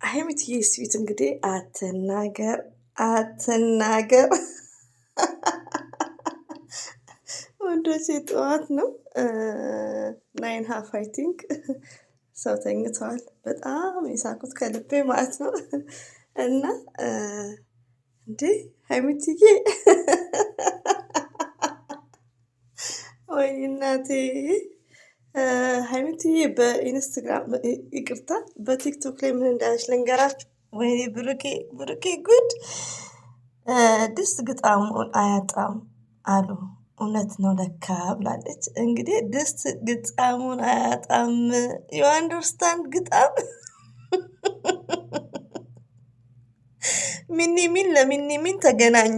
ሀይሚትዬ ስዊት እንግዲህ አትናገር ወንዶች ጠዋት ነው 9:30 አይ ቲንክ ሰው ተኝተዋል። በጣም የሳቁት ከልቤ ማለት ነው። እና እንዴ ሀይሚትዬ ወይ እናቴ ሀይሚትዬ በኢንስታግራም ይቅርታ በቲክቶክ ላይ ምን እንዳለች ልንገራችሁ። ወይኔ ብሩኬ ጉድ ድስት ግጣሙን አያጣም አሉ። እውነት ነው ለካ ብላለች። እንግዲህ ድስት ግጣሙን አያጣም። ዩ አንደርስታንድ ግጣም ሚኒሚን ለሚኒሚን ተገናኙ።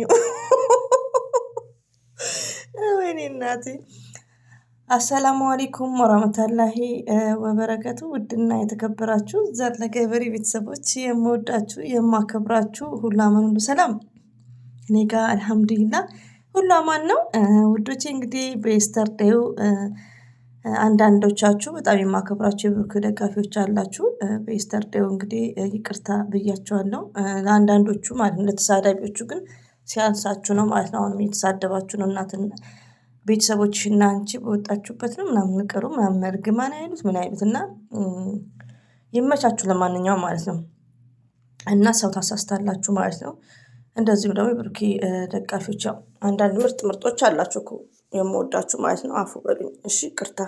ወይኔ እናቴ አሰላሙ አለይኩም ወራህመቱላሂ ወበረከቱ። ውድና የተከበራችሁ ዘር ለገበሬ ቤተሰቦች የምወዳችሁ የማከብራችሁ ሁሉ አማን ሁሉ ሰላም፣ እኔ ጋር አልሐምዱሊላህ ሁሉ አማን ነው። ውዶቼ እንግዲህ በየስተርዴው አንዳንዶቻችሁ በጣም የማከብራችሁ የብሩክ ደጋፊዎች አላችሁ። በየስተርዴው እንግዲህ ይቅርታ ብያቸዋለሁ ለአንዳንዶቹ ማለት ነው። ለተሳዳቢዎቹ ግን ሲያንሳችሁ ነው ማለት ነው። አሁንም እየተሳደባችሁ ነው። እናትን ቤተሰቦችሽና አንቺ በወጣችሁበት ነው ምናምን ቅሩ ምናምን እርግማን አይሉት ምን አይሉት እና ይመቻችሁ ለማንኛውም ማለት ነው። እና ሰው ታሳስታላችሁ ማለት ነው። እንደዚሁም ደግሞ የብሩኬ ደጋፊዎች ያው አንዳንድ ምርጦች አላችሁ እኮ የምወዳችሁ ማለት ነው። አፉ በሉኝ እሺ፣ ቅርታ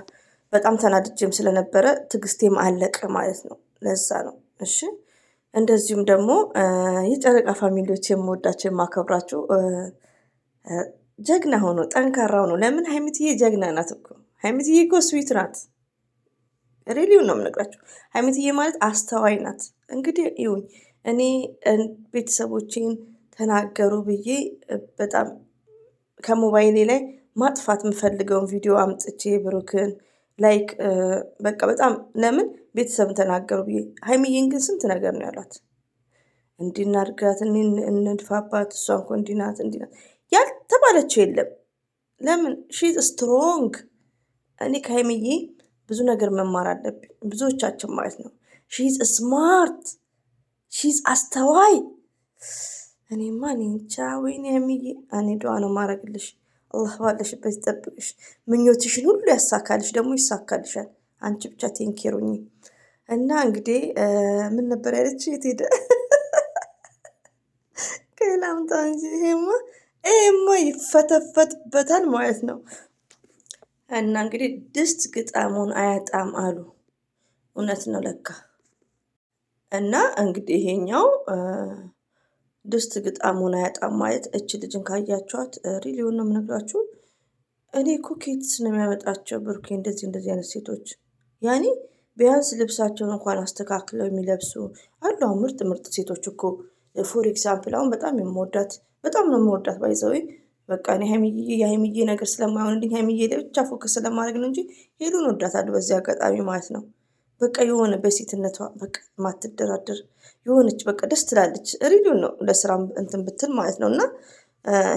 በጣም ተናድጄም ስለነበረ ትዕግስቴም አለቀ ማለት ነው። ለዛ ነው እሺ። እንደዚሁም ደግሞ የጨረቃ ፋሚሊዎች የምወዳቸው የማከብራችሁ ጀግና ሆኖ ጠንካራ ሆኖ ለምን ሀይሚትዬ ጀግና ናት እኮ ሀይሚትዬ እኮ ስዊት ናት። ሬሊውን ነው የምነግራችሁ። ሀይሚትዬ ማለት አስተዋይ ናት። እንግዲህ ይሁን እኔ ቤተሰቦቼን ተናገሩ ብዬ በጣም ከሞባይሌ ላይ ማጥፋት የምፈልገውን ቪዲዮ አምጥቼ ብሩክን ላይክ በቃ በጣም ለምን ቤተሰብን ተናገሩ ብዬ። ሀይሚዬን ግን ስንት ነገር ነው ያሏት። እንዲናድጋት እንድፋባት እሷ እንኳ እንዲናት ያልተባለችው የለም። ለምን ሺዝ ስትሮንግ። እኔ ከሀይሚዬ ብዙ ነገር መማር አለብኝ፣ ብዙዎቻችን ማለት ነው። ሺዝ ስማርት፣ ሺዝ አስተዋይ። እኔማ እኔ እንጃ። ወይኔ ሀይሚዬ እኔ ዱዓ ነው ማረግልሽ። አላህ ባለሽበት ይጠብቅሽ፣ ምኞትሽን ሁሉ ያሳካልሽ፣ ደግሞ ይሳካልሻል። አንቺ ብቻ ቴንኬሩኝ። እና እንግዲህ ምን ነበር ያለች? የት ሄደ? ከላምታ እንጂ ይሄማ ይፈተፈትበታል ማለት ነው። እና እንግዲህ ድስት ግጣሙን አያጣም አሉ። እውነት ነው ለካ። እና እንግዲህ ይሄኛው ድስት ግጣሙን አያጣም ማለት እች ልጅን ካያችኋት ሪሊውን ነው የምነግራችሁ። እኔ እኮ ኬትስ ነው የሚያመጣቸው ብሩኬ እንደዚህ አይነት ሴቶች ያኔ ቢያንስ ልብሳቸውን እንኳን አስተካክለው የሚለብሱ አሉ። አሁን ምርጥ ሴቶች እኮ ፎር ኤግዛምፕል አሁን በጣም ነው የምወዳት ባይዘዌ በቃ እኔ የሀይሚዬ ነገር ስለማይሆንልኝ ሀይሚዬ ላይ ብቻ ፎከስ ስለማድረግ ነው እንጂ ሄሉን ወዳታለሁ በዚህ አጋጣሚ ማለት ነው። በቃ የሆነ በሴትነቷ በቃ ማትደራደር የሆነች በቃ ደስ ትላለች። ሪሊውን ነው ለስራም እንትን ብትል ማለት ነው። እና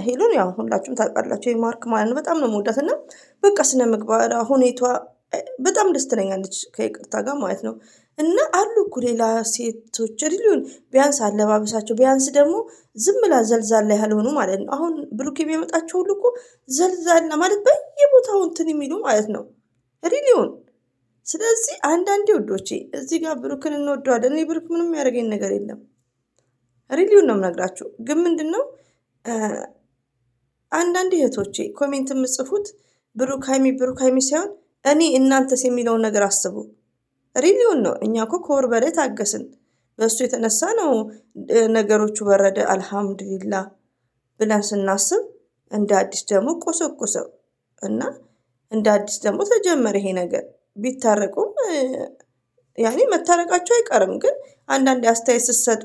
ሄሉን ያው ሁላችሁም ታውቃላችሁ የማርክ ማለት ነው። በጣም ነው የምወዳት እና በቃ ስነ ምግባር ሁኔቷ በጣም ደስ ትለኛለች ከይቅርታ ጋር ማለት ነው። እና አሉ እኮ ሌላ ሴቶች ሪሊውን ቢያንስ አለባበሳቸው ቢያንስ ደግሞ ዝም ብላ ዘልዛላ ያልሆኑ ማለት ነው። አሁን ብሩክ የሚያመጣቸው ሁሉ እኮ ዘልዛላ ማለት በየቦታው እንትን የሚሉ ማለት ነው ሪሊውን። ስለዚህ አንዳንዴ ውዶቼ እዚህ ጋር ብሩክን እንወደዋለን። እኔ ብሩክ ምንም ያደርገኝ ነገር የለም። ሪሊውን ነው የምነግራችሁ። ግን ምንድን ነው አንዳንድ እህቶቼ ኮሜንት የምጽፉት ብሩክ ሀይሚ ሳይሆን እኔ እናንተስ የሚለውን ነገር አስቡ። ሪሊውን ነው። እኛ እኮ ከወር በላይ ታገስን። በእሱ የተነሳ ነው ነገሮቹ በረደ አልሐምዱሊላ ብለን ስናስብ እንደ አዲስ ደግሞ ቆሰቆሰው እና እንደ አዲስ ደግሞ ተጀመረ ይሄ ነገር። ቢታረቁም ያኔ መታረቃቸው አይቀርም። ግን አንዳንድ አስተያየት ስትሰጡ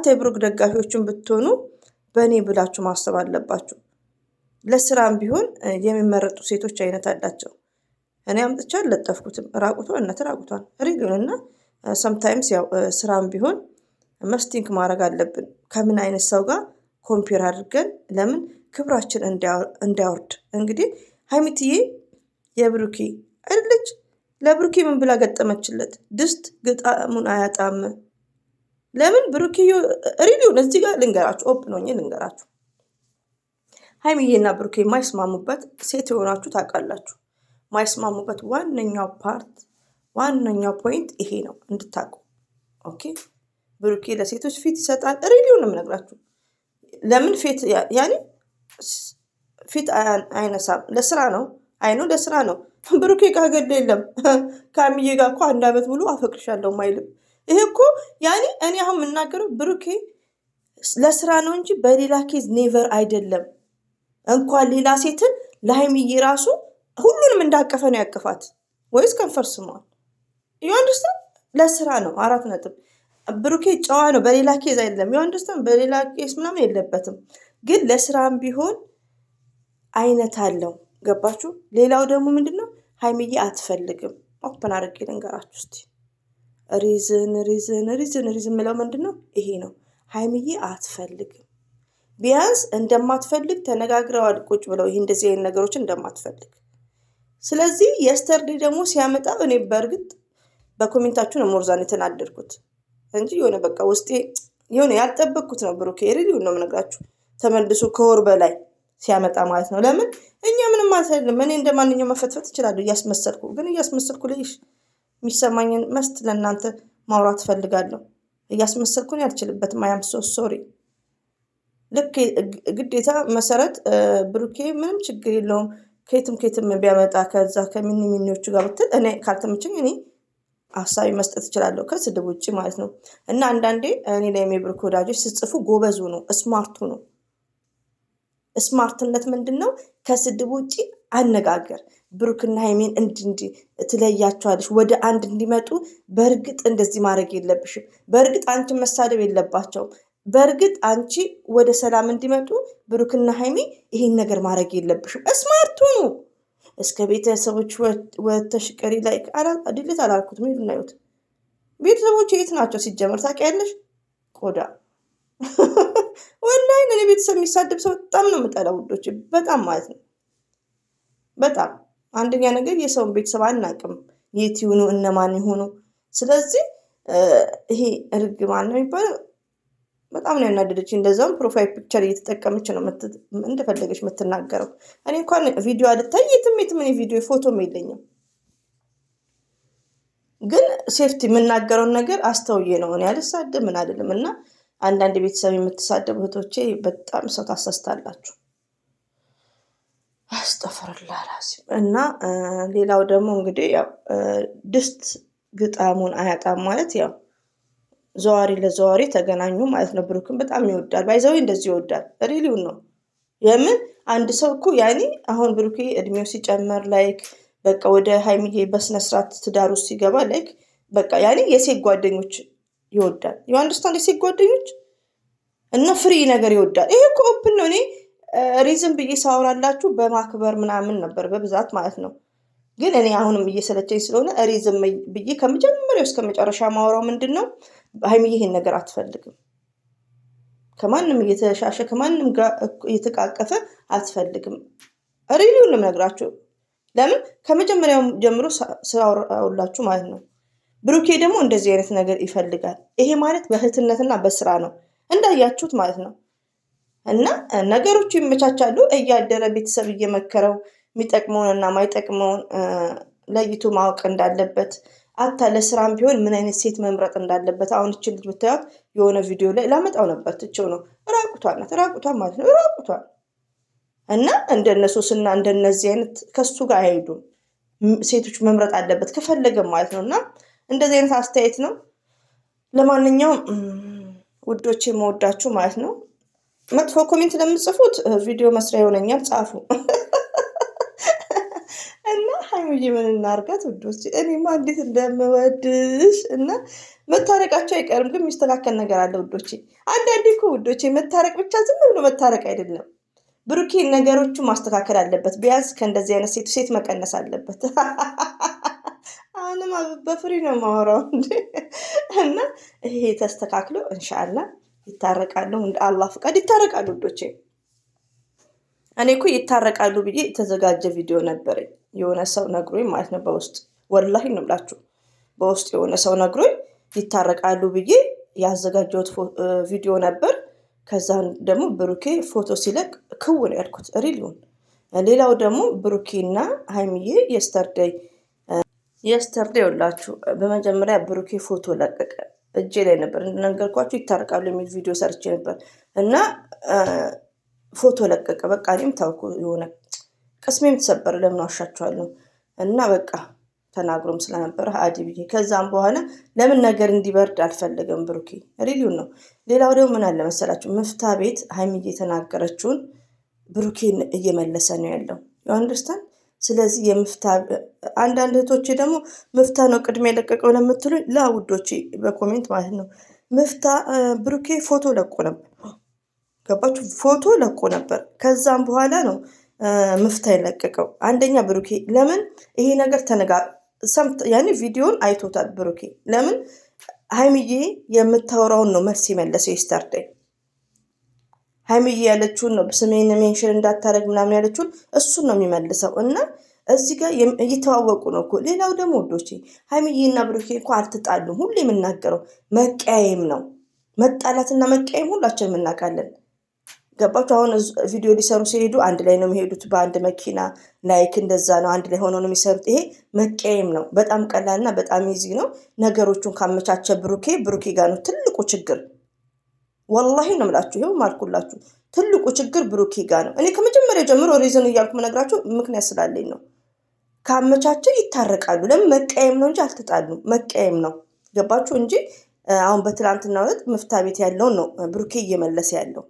የብሩክ ደጋፊዎችን ብትሆኑ በእኔ ብላችሁ ማሰብ አለባችሁ። ለስራም ቢሆን የሚመረጡ ሴቶች አይነት አላቸው። እኔ አምጥቼ አልለጠፍኩትም። ራቁቷን ሪሊውን እና ሰምታይምስ ያው ስራም ቢሆን መስቲንክ ማድረግ አለብን ከምን አይነት ሰው ጋር ኮምፔር አድርገን ለምን ክብራችን እንዳያወርድ። እንግዲህ ሀይሚትዬ የብሩኬ አይደለች ለብሩኬ ምን ብላ ገጠመችለት? ድስት ግጣሙን አያጣም። ለምን ብሩኬ ሪሊውን እዚህ ጋር ልንገራችሁ፣ ኦፕን ሆኜ ልንገራችሁ። ሀይሚዬና ብሩኬ የማይስማሙበት ሴት የሆናችሁ ታውቃላችሁ። የማይስማሙበት ዋነኛው ፖይንት ይሄ ነው እንድታውቁ። ኦኬ ብሩኬ ለሴቶች ፊት ይሰጣል። ሪሊውን ነው የምነግራችሁ። ለምን ፊት አይነሳም? ለስራ ነው። አይኑ ለስራ ነው። ብሩኬ ጋር ገድ የለም። ከሀይሚዬ ጋር እኮ 1 ዓመት ሙሉ አፈቅርሻለሁ አይልም። ይሄ እኮ እኔ አሁን የምናገረው ብሩኬ ለስራ ነው እንጂ በሌላ ኬዝ ኔቨር አይደለም። እንኳን ሌላ ሴትን ለሀይሚዬ ራሱ ሁሉንም እንዳቀፈ ነው ያቀፋት። ወይስ ከንፈር ስሟል? ዩአንደርስታንድ? ለስራ ነው። 4 ነጥብ። ብሩኬ ጨዋ ነው፣ በሌላ ኬዝ አይደለም። ዩአንደርስታንድ? በሌላ ኬዝ ምናምን የለበትም። ግን ለስራም ቢሆን አይነት አለው። ገባችሁ? ሌላው ደግሞ ምንድነው ሀይሚዬ አትፈልግም። ኦፕን አድርጌ ልንገራችሁ እስቲ። ሪዝን ምለው ምንድነው ይሄ ነው። ሀይሚዬ አትፈልግም። ቢያንስ እንደማትፈልግ ተነጋግረዋል ቁጭ ብለው፣ ይሄ እንደዚህ አይነት ነገሮችን እንደማትፈልግ። ስለዚህ የስተርዴ ደግሞ ሲያመጣ እኔ በእርግጥ በኮሜንታችሁ ነው ሞርዛን የተናደድኩት እንጂ የሆነ በቃ ውስጤ የሆነ ያልጠበቅኩት ነው። ብሩኬ ሪሊውን ነው የምነግራችሁ። ተመልሶ ከወር በላይ ሲያመጣ ማለት ነው። ለምን እኛ ምንም አልሰልም። እኔ እንደማንኛውም መፈትፈት እችላለሁ እያስመሰልኩ። ግን እያስመሰልኩ ልይሽ የሚሰማኝን መስት ለእናንተ ማውራት እፈልጋለሁ። እያስመሰልኩን ያልችልበትም። አያም ሶሪ። ልክ ግዴታ መሰረት ብሩኬ ምንም ችግር የለውም ከየትም ቢያመጣ ከዛ ከሚኒሚኒዎቹ ጋር ብትል እኔ ካልተመቸኝ እኔ ሀሳቢ መስጠት እችላለሁ ከስድብ ውጭ ማለት ነው። እና አንዳንዴ እኔ ላይ የብሩክ ወዳጆች ስጽፉ ጎበዙ ነው፣ ስማርቱ ነው። ስማርትነት ምንድን ነው? ከስድብ ውጭ አነጋገር። ብሩክና ሀይሚን እንዲህ ትለያቸዋለሽ፣ ወደ አንድ እንዲመጡ በእርግጥ እንደዚህ ማድረግ የለብሽም። በእርግጥ አንቺ መሳደብ የለባቸውም። በእርግጥ አንቺ ወደ ሰላም እንዲመጡ ብሩክና ሀይሚ ይሄን ነገር ማድረግ የለብሽም። ስማርቱ ነው። እስከ ቤተሰቦች ወተሽ ቀሪ ላይ ድልት አላልኩትም። ሄዱ እናዩት። ቤተሰቦች የት ናቸው ሲጀመር ታውቂያለሽ? ቆዳ ወላሂ እኔ ቤተሰብ የሚሳደብ ሰው በጣም ነው የምጠላው ውዶች፣ በጣም ማለት ነው። በጣም አንደኛ ነገር የሰውን ቤተሰብ አናቅም፣ የት ይሁኑ እነማን ይሁኑ። ስለዚህ ይሄ እርግማን ነው የሚባለው። በጣም ነው ያናደደች። እንደዛም ፕሮፋይል ፒክቸር እየተጠቀመች ነው እንደፈለገች የምትናገረው። እኔ እንኳን ቪዲዮ አልታይ የትም እኔ ቪዲዮ ፎቶም የለኝም፣ ግን ሴፍቲ የምናገረውን ነገር አስተውዬ ነው። እኔ አልሳደብ ምን አይደለም። እና አንዳንድ ቤተሰብ የምትሳደቡ እህቶቼ በጣም ሰው ታሰስታላችሁ። አስተፈርላላሲ እና ሌላው ደግሞ እንግዲህ ያው ድስት ግጣሙን አያጣም ማለት ያው ዘዋሪ ለዘዋሪ ተገናኙ ማለት ነው። ብሩክን በጣም ይወዳል፣ ባይዘው እንደዚህ ይወዳል። ሪሊውን ነው። የምን አንድ ሰው እኮ አሁን ብሩክ እድሜው ሲጨመር ላይክ በቃ ወደ ሀይሚዬ በስነ ስርዓት ትዳር ውስጥ ሲገባ ላይክ በቃ የሴት ጓደኞች ይወዳል። አንደርስታንድ? የሴት ጓደኞች እና ፍሪ ነገር ይወዳል። ይሄ እኮ ኦፕን ነው። እኔ ሪዝን ብዬ ሳወራላችሁ በማክበር ምናምን ነበር በብዛት ማለት ነው። ግን እኔ አሁንም እየሰለቸኝ ስለሆነ ሪዝም ብዬ ከመጀመሪያው እስከ መጨረሻ ማወራው ምንድን ነው፣ ሀይሚዬ ይሄን ነገር አትፈልግም። ከማንም እየተሻሸ ከማንም ጋር እየተቃቀፈ አትፈልግም። ሪሊውን ነው የምነግራችሁ። ለምን ከመጀመሪያው ጀምሮ ስራውላችሁ ማለት ነው። ብሩኬ ደግሞ እንደዚህ አይነት ነገር ይፈልጋል። ይሄ ማለት በእህትነትና በስራ ነው እንዳያችሁት ማለት ነው። እና ነገሮቹ ይመቻቻሉ። እያደረ ቤተሰብ እየመከረው የሚጠቅመውንና ማይጠቅመውን ለይቶ ማወቅ እንዳለበት፣ አታ ለስራም ቢሆን ምን አይነት ሴት መምረጥ እንዳለበት። አሁን እቺ ልጅ ብታያት የሆነ ቪዲዮ ላይ ላመጣው ነበር ትቼው ነው። ራቁቷን ናት፣ ራቁቷን ማለት ነው፣ ራቁቷን። እና እንደነሱስና እንደነዚህ አይነት ከሱ ጋር አይሄዱም። ሴቶች መምረጥ አለበት ከፈለገም ማለት ነው። እና እንደዚህ አይነት አስተያየት ነው። ለማንኛውም ውዶቼ መወዳችሁ ማለት ነው። መጥፎ ኮሜንት ለምጽፉት ቪዲዮ መስሪያ ይሆነኛል፣ ጻፉ። እና ሀይሚዬ ምን እናርጋት ውዶች፣ እኔማ እንዴት እንደምወድሽ። እና መታረቃቸው አይቀርም፣ ግን የሚስተካከል ነገር አለ ውዶቼ። አንዳንዴ እኮ ውዶቼ መታረቅ ብቻ ዝም ብሎ መታረቅ አይደለም። ብሩኬ ነገሮቹ ማስተካከል አለበት። ቢያንስ ከእንደዚህ አይነት ሴት መቀነስ አለበት። አሁንም በፍሪ ነው ማወራው እንዴ። እና ይሄ ተስተካክሎ እንሻላ ይታረቃሉ፣ እንደ አላህ ፍቃድ ይታረቃሉ ውዶቼ። እኔ እኮ ይታረቃሉ ብዬ የተዘጋጀ ቪዲዮ ነበረኝ፣ የሆነ ሰው ነግሮኝ ማለት ነው በውስጥ ወላሂ ነው የምላችሁ። በውስጥ የሆነ ሰው ነግሮኝ ይታረቃሉ ብዬ ያዘጋጀሁት ቪዲዮ ነበር። ከዛ ደግሞ ብሩኬ ፎቶ ሲለቅ ክው ነው ያልኩት ሪሊውን። ሌላው ደግሞ ብሩኬና ሀይሚዬ የስተርዴይ ውላችሁ በመጀመሪያ ብሩኬ ፎቶ ለቀቀ። እጄ ላይ ነበር እንደነገርኳችሁ ይታረቃሉ የሚል ቪዲዮ ሰርቼ ነበር እና ፎቶ ለቀቀ። በቃ እኔም ታውኩ የሆነ ቅስሜም ተሰበረ። ለምን ዋሻችኋለሁ? እና በቃ ተናግሮም ስለነበረ አዲ ብዬ ከዛም በኋላ ለምን ነገር እንዲበርድ አልፈለገም ብሩኬ ሪሊውን ነው። ሌላው ደግሞ ምን አለ መሰላችሁ ምፍታ ቤት ሀይሚዬ የተናገረችውን ብሩኬን እየመለሰ ነው ያለው አንደርስታንድ። ስለዚህ የምፍታ አንዳንድ እህቶቼ ደግሞ ምፍታ ነው ቅድሜ የለቀቀው ለምትሉኝ ለውዶቼ በኮሜንት ማለት ነው ምፍታ ብሩኬ ፎቶ ለቆ ነበር። ገባችሁ? ፎቶ ለቆ ነበር። ከዛም በኋላ ነው ምፍታ የለቀቀው። አንደኛ ብሩኬ ለምን ይሄ ነገር ያኔ ቪዲዮን አይቶታል ብሩኬ። ለምን ሀይሚዬ የምታወራውን ነው መልስ የመለሰው የስተርዴይ ሀይሚዬ ያለችውን ነው ስሜን ሜንሽን እንዳታረግ ምናምን ያለችውን እሱን ነው የሚመልሰው። እና እዚህ ጋር እየተዋወቁ ነው እኮ። ሌላው ደግሞ ወዶቼ ሀይሚዬና ብሩኬ እኮ አልተጣሉም። ሁሌ የምናገረው መቀያየም ነው። መጣላትና መቀያየም ሁላችን የምናውቃለን። ገባችሁ? አሁን ቪዲዮ ሊሰሩ ሲሄዱ አንድ ላይ ነው የሚሄዱት በአንድ መኪና ላይክ እንደዛ ነው አንድ ላይ ሆነው ነው የሚሰሩት። ይሄ መቀየም ነው። በጣም ቀላልና በጣም ይዚ ነው። ነገሮቹን ካመቻቸ ብሩኬ ጋር ነው ትልቁ ችግር። ወላሂ ነው የምላችሁ። ይኸው ማልኩላችሁ ትልቁ ችግር ብሩኬ ጋር ነው። እኔ ከመጀመሪያ ጀምሮ ሪዝን እያልኩ መነግራችሁ ምክንያት ስላለኝ ነው። ካመቻቸው ይታረቃሉ። ለምን መቀየም ነው እንጂ አልተጣሉም። መቀየም ነው። ገባችሁ? እንጂ አሁን በትላንትና ዕለት ምፍታ ቤት ያለውን ነው ብሩኬ እየመለሰ ያለው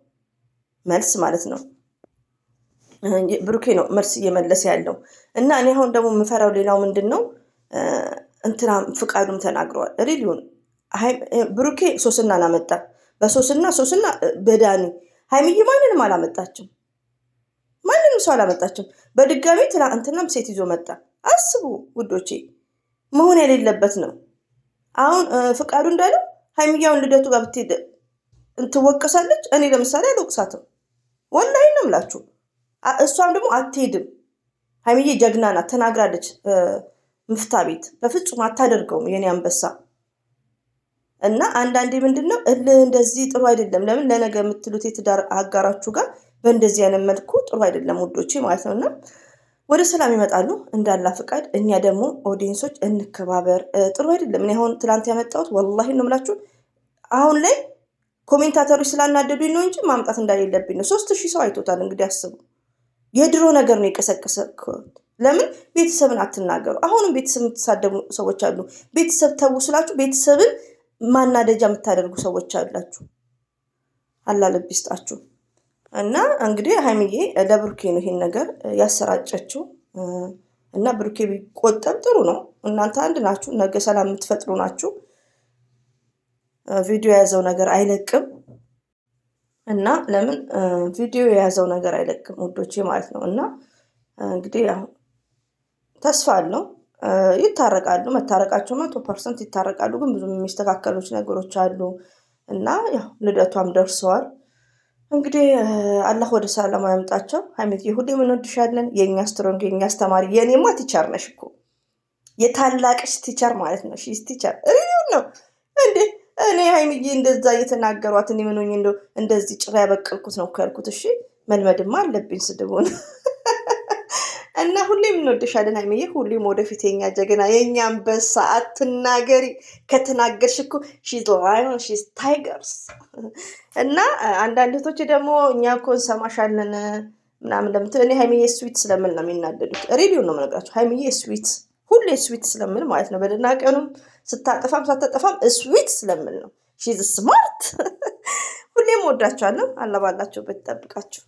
መልስ ማለት ነው። ብሩኬ ነው መልስ እየመለሰ ያለው። እና እኔ አሁን ደግሞ የምፈራው ሌላው ምንድን ነው እንትና ፍቃዱም ተናግረዋል። ሪሊውን ብሩኬ ሶስናን አመጣ ሶስና በዳኒ ሀይሚዬ ማንንም አላመጣችም። ማንንም ሰው አላመጣችም። በድጋሚ እንትናም ሴት ይዞ መጣ። አስቡ ውዶቼ፣ መሆን የሌለበት ነው። አሁን ፍቃዱ እንዳለው ሀይሚያውን ልደቱ ጋር ብትሄድ ትወቀሳለች። እኔ ለምሳሌ አልወቅሳትም። ወላሂ ነው የምላችሁ። እሷም ደግሞ አትሄድም። ሀይሚዬ ጀግና ናት፣ ተናግራለች። ምፍታ ቤት በፍጹም አታደርገውም የኔ አንበሳ። እና አንዳንዴ ምንድን ነው እንደዚህ ጥሩ አይደለም። ለምን ለነገ የምትሉት የትዳር አጋራችሁ ጋር በእንደዚህ አይነት መልኩ ጥሩ አይደለም ውዶቼ ማለት ነው። እና ወደ ሰላም ይመጣሉ እንዳላ ፍቃድ። እኛ ደግሞ ኦዲየንሶች እንከባበር። ጥሩ አይደለም። እኔ አሁን ትላንት ያመጣሁት ወላሂ ነው የምላችሁ አሁን ላይ ኮሜንታተሮች ስላናደዱኝ ነው እንጂ ማምጣት እንዳሌለብኝ ነው። 3000 ሰው አይቶታል። እንግዲህ አስቡ። የድሮ ነገር ነው የቀሰቀሰኩት። ለምን ቤተሰብን አትናገሩ? አሁንም ቤተሰብ የምትሳደቡ ሰዎች አሉ። ቤተሰብ ተው ስላችሁ ቤተሰብን ማናደጃ የምታደርጉ ሰዎች አላችሁ። አላህ ልብ ይስጣችሁ። እና እንግዲህ ሀይሚዬ ለብሩኬ ነው ይሄን ነገር ያሰራጨችው። እና ብሩኬ ቢቆጠብ ጥሩ ነው። እናንተ አንድ ናችሁ፣ ነገ ሰላም የምትፈጥሩ ናችሁ። ቪዲዮ የያዘው ነገር አይለቅም። እና ለምን ቪዲዮ የያዘው ነገር አይለቅም ውዶቼ ማለት ነው። እና እንግዲህ ተስፋ አለው ይታረቃሉ። መታረቃቸው 100% ይታረቃሉ። ግን ብዙ የሚስተካከሉት ነገሮች አሉ። እና ያው ልደቷም ደርሰዋል። እንግዲህ አላህ ወደ ሰላም ያምጣቸው። ሀይሚዬ ሁሌም እንወድሻለን። የኛ ስትሮንግ፣ የኛ አስተማሪ፣ የኔማ ቲቸር ነሽ እኮ የታላቅሽ ቲቸር ማለት ነው። ሺስ ቲቸር ነው እንዴ? እኔ ሀይሚዬ እንደዛ እየተናገሯት እኔ ምን ሆኜ እንደዚህ ጭራ ያበቀልኩት ነው ያልኩት። እሺ መልመድማ አለብኝ ስድቡን። እና ሁሌም እንወድሻለን ሀይሚዬ፣ ሁሌም ወደፊት የኛ ጀግና፣ የኛ አንበሳ። አትናገሪ፣ ከተናገርሽ እኮ ሺዝ ላይን ሺዝ ታይገርስ። እና አንዳንድ እህቶች ደግሞ እኛ እኮ እንሰማሻለን ምናምን ለምትል፣ እኔ ሀይሚዬ ስዊት ስለምል ነው የሚናደዱት። ሬዲዮ ነው የምነግራቸው። ሀይሚዬ ስዊት፣ ሁሌ ስዊት ስለምል ማለት ነው። በደህና ቀኑም ስታጠፋም ሳታጠፋም ስዊት ስለምል ነው። ሺዝ ስማርት። ሁሌም ወዳቸዋለሁ። አላባላችሁበት ይጠብቃችሁ።